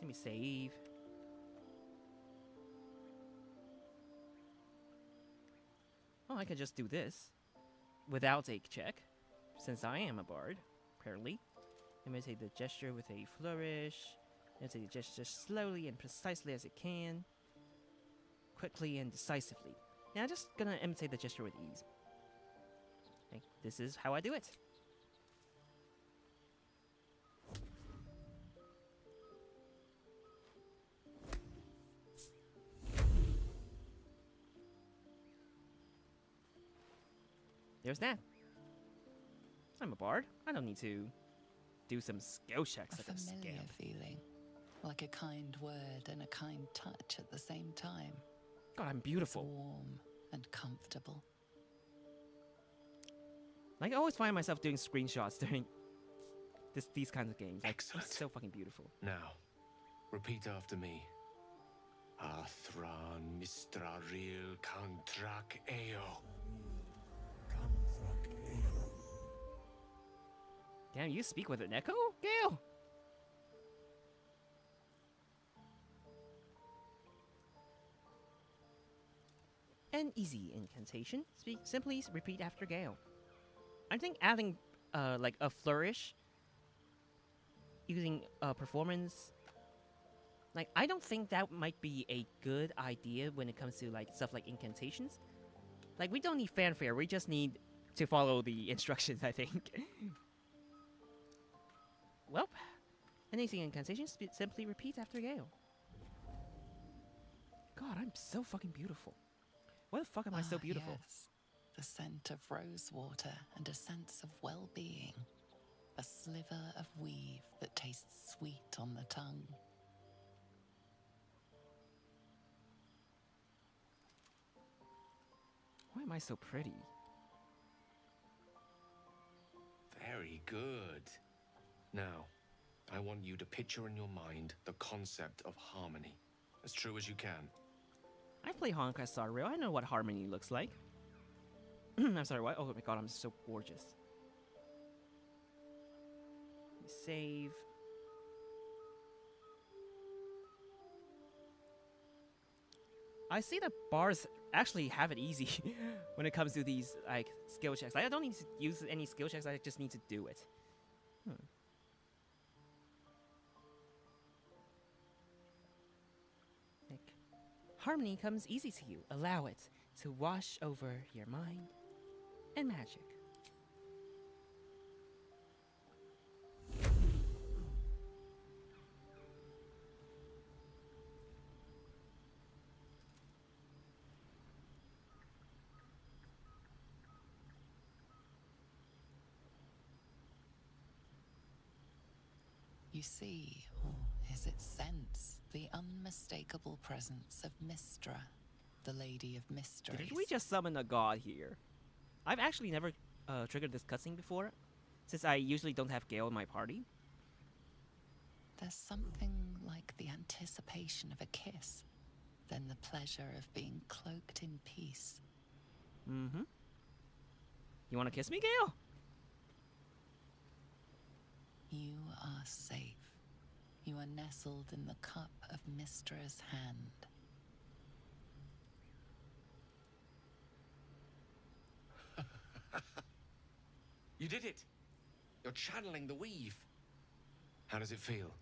Let me save. Oh, I could just do this without a check, since I am a bard, apparently. Imitate the gesture with a flourish. Imitate the gesture slowly and precisely as it can. Quickly and decisively. Now I'm just gonna imitate the gesture with ease. Okay, this is how I do it. There's that. I'm a bard. I don't need to do some skill checks like a familiar scamp. feeling, like a kind word and a kind touch at the same time. God, I'm It's beautiful. warm and comfortable. Like, I always find myself doing screenshots during these kinds of games. Like, Excellent. it's so fucking beautiful. Now, repeat after me. Athran Mistraril Kantrak Eo. Damn, you speak with an echo, Gale? An easy incantation. Simply repeat after Gale. I think adding like a flourish using performance, like I don't think that might be a good idea when it comes to like stuff like incantations. Like we don't need fanfare. We just need to follow the instructions, I think. Well, an easy incantation. Simply repeat after Gale. God, I'm so fucking beautiful. Why the fuck am I so beautiful? Yes. The scent of rose water and a sense of well-being. A sliver of weave that tastes sweet on the tongue. Why am I so pretty? Very good. Now, I want you to picture in your mind the concept of harmony, as true as you can. I play Honkai Star Rail. I know what harmony looks like. I'm sorry, what? Oh my god, I'm so gorgeous. Let me save. I see that bars actually have it easy when it comes to these like skill checks. I don't need to use any skill checks. I just need to do it. Like, harmony comes easy to you. Allow it to wash over your mind and magic. You see, or is it sense, the unmistakable presence of Mistra, the Lady of Mysteries. Did we just summon a god here? I've actually never triggered this cutscene before, since I usually don't have Gale in my party. There's something like the anticipation of a kiss, then the pleasure of being cloaked in peace. Mm-hmm. You want to kiss me, Gale? You are safe. You are nestled in the cup of Mystra's hand. You did it! You're channeling the weave. How does it feel?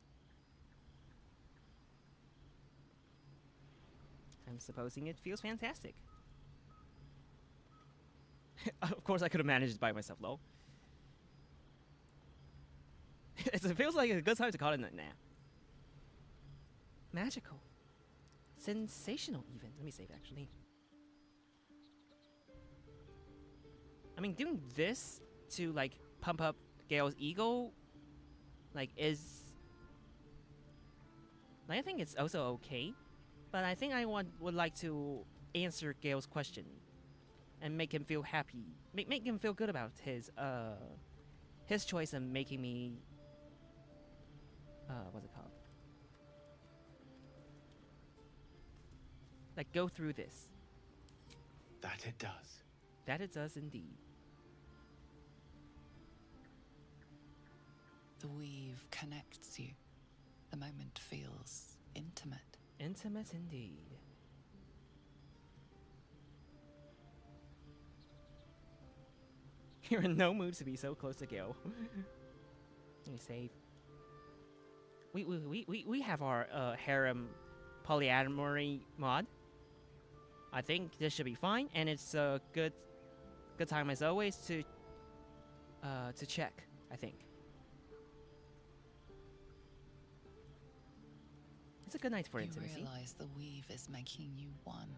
I'm supposing it feels fantastic. Of course, I could have managed it by myself, though. It feels like a good time to call it a nap. Magical. Sensational, even. Let me save, actually. I mean, doing this to, like, pump up Gale's ego, like, is... Like, I think it's also okay. But I think I would like to answer Gale's question. And make him feel happy. Make him feel good about his choice in making me... what's it called? Like, go through this. That it does. That it does indeed. The weave connects you. The moment feels intimate. Intimate indeed. You're in no mood to be so close to Gale. Let me save. We have our harem polyamory mod. I think this should be fine, and it's a good time as always to check, I think. It's a good night for intimacy. You realize the weave is making you one.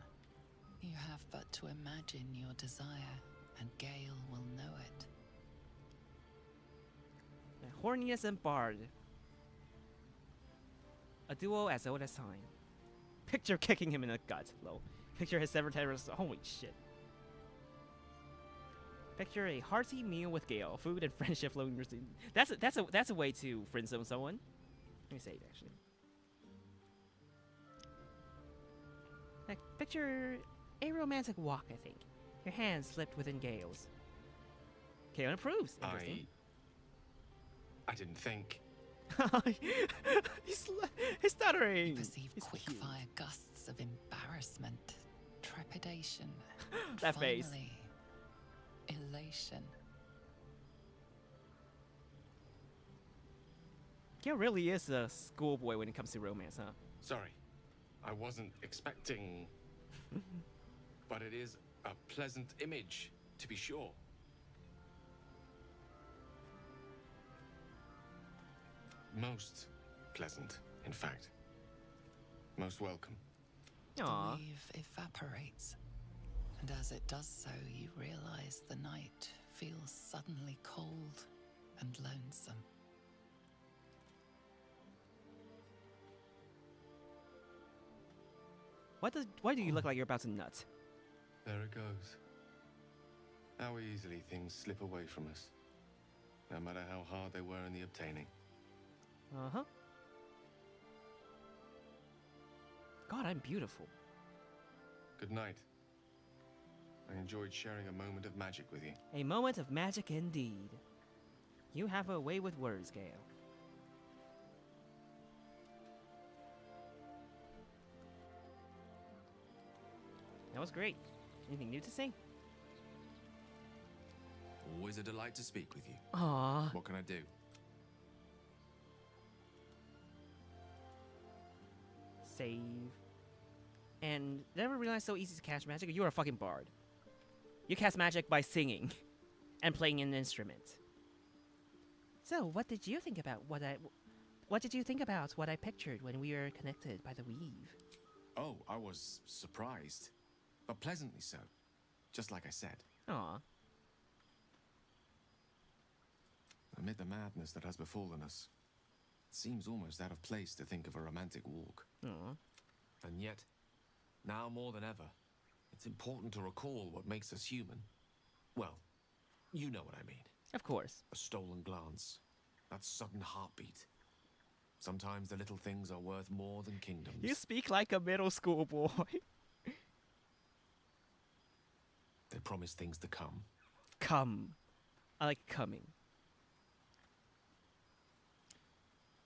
You have but to imagine your desire, and Gale will know it. Hornius and Bard. A duo as old as time. Picture kicking him in the gut, lol. Picture his severed head. Holy shit. Picture a hearty meal with Gale. Food and friendship flowing. That's a way to friendzone someone. Let me save actually. Like, picture a romantic walk, I think. Your hands slipped within Gale's. Gale approves. Interesting. I didn't think. He's stuttering. You perceive quick-fire gusts of embarrassment, trepidation, that finally, face. Elation. Gale really is a schoolboy when it comes to romance, huh? Sorry, I wasn't expecting. But it is a pleasant image, to be sure. Most pleasant, in fact. Most welcome. Aww. The weave evaporates, and as it does so, you realize the night feels suddenly cold and lonesome. Why do you look like you're about to nut? There it goes. How easily things slip away from us, no matter how hard they were in the obtaining. Uh-huh. God, I'm beautiful. Good night. I enjoyed sharing a moment of magic with you. A moment of magic indeed. You have a way with words, Gale. That was great. Anything new to say? Always a delight to speak with you. Aww. What can I do? Save. And never realized so easy to cast magic. You're a fucking bard. You cast magic by singing and playing an instrument. So, what did you think about what I pictured when we were connected by the weave? Oh, I was surprised, but pleasantly so. Just like I said. Aw. Amid the madness that has befallen us, it seems almost out of place to think of a romantic walk. Aw. And yet, now more than ever, it's important to recall what makes us human. Well, you know what I mean. Of course. A stolen glance, that sudden heartbeat. Sometimes the little things are worth more than kingdoms. You speak like a middle school boy. They promise things to come. come. I like coming.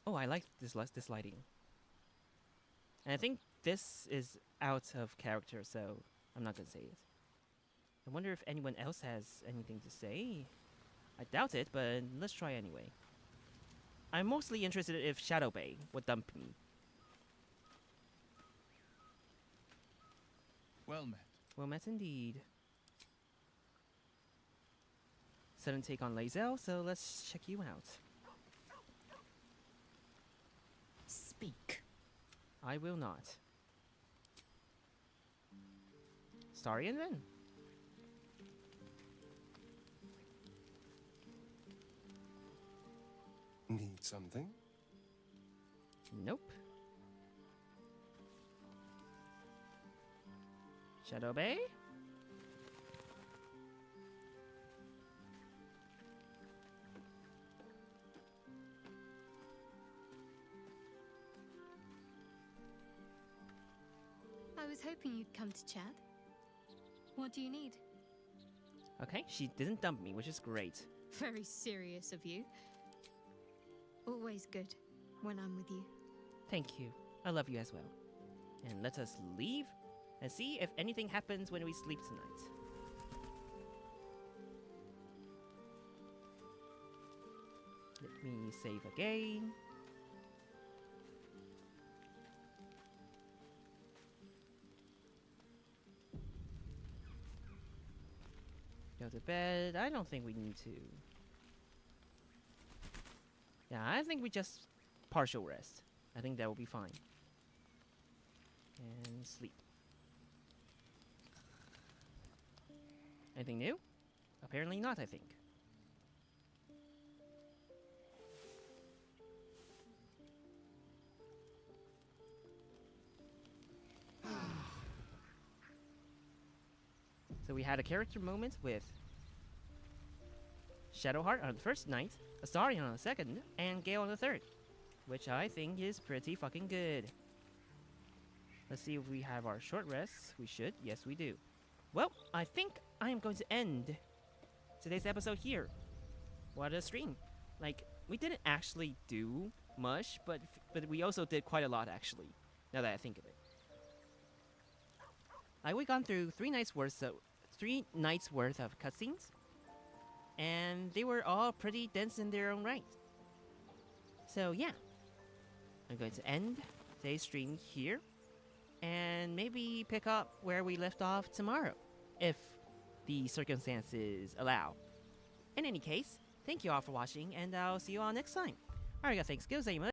Oh, I like this lighting. And I think this is out of character, so I'm not gonna say it. I wonder if anyone else has anything to say. I doubt it, but let's try anyway. I'm mostly interested if Shadow Bay would dump me. Well met. Well met indeed. Sudden take on Lae'zel, so let's check you out. Speak. I will not. Starion then. Need something? Nope. Shadow Bay? I was hoping you'd come to chat. What do you need? Okay, she didn't dump me, which is great. Very serious of you. Always good when I'm with you. Thank you. I love you as well. And let us leave and see if anything happens when we sleep tonight. Let me save again. Go to bed. I don't think we need to. Yeah, I think we just partial rest. I think that will be fine. And sleep. Anything new? Apparently not, I think. So we had a character moment with Shadowheart on the first night, Astarion on the second, and Gale on the third, which I think is pretty fucking good. Let's see if we have our short rests. We should. Yes, we do. Well, I think I am going to end today's episode here. What a stream. Like, we didn't actually do much, but we also did quite a lot, actually, now that I think of it. We've gone through 3 nights worth of cutscenes, and they were all pretty dense in their own right. So yeah, I'm going to end today's stream here, and maybe pick up where we left off tomorrow, if the circumstances allow. In any case, thank you all for watching, and I'll see you all next time. Alright, thanks, gozaimasu.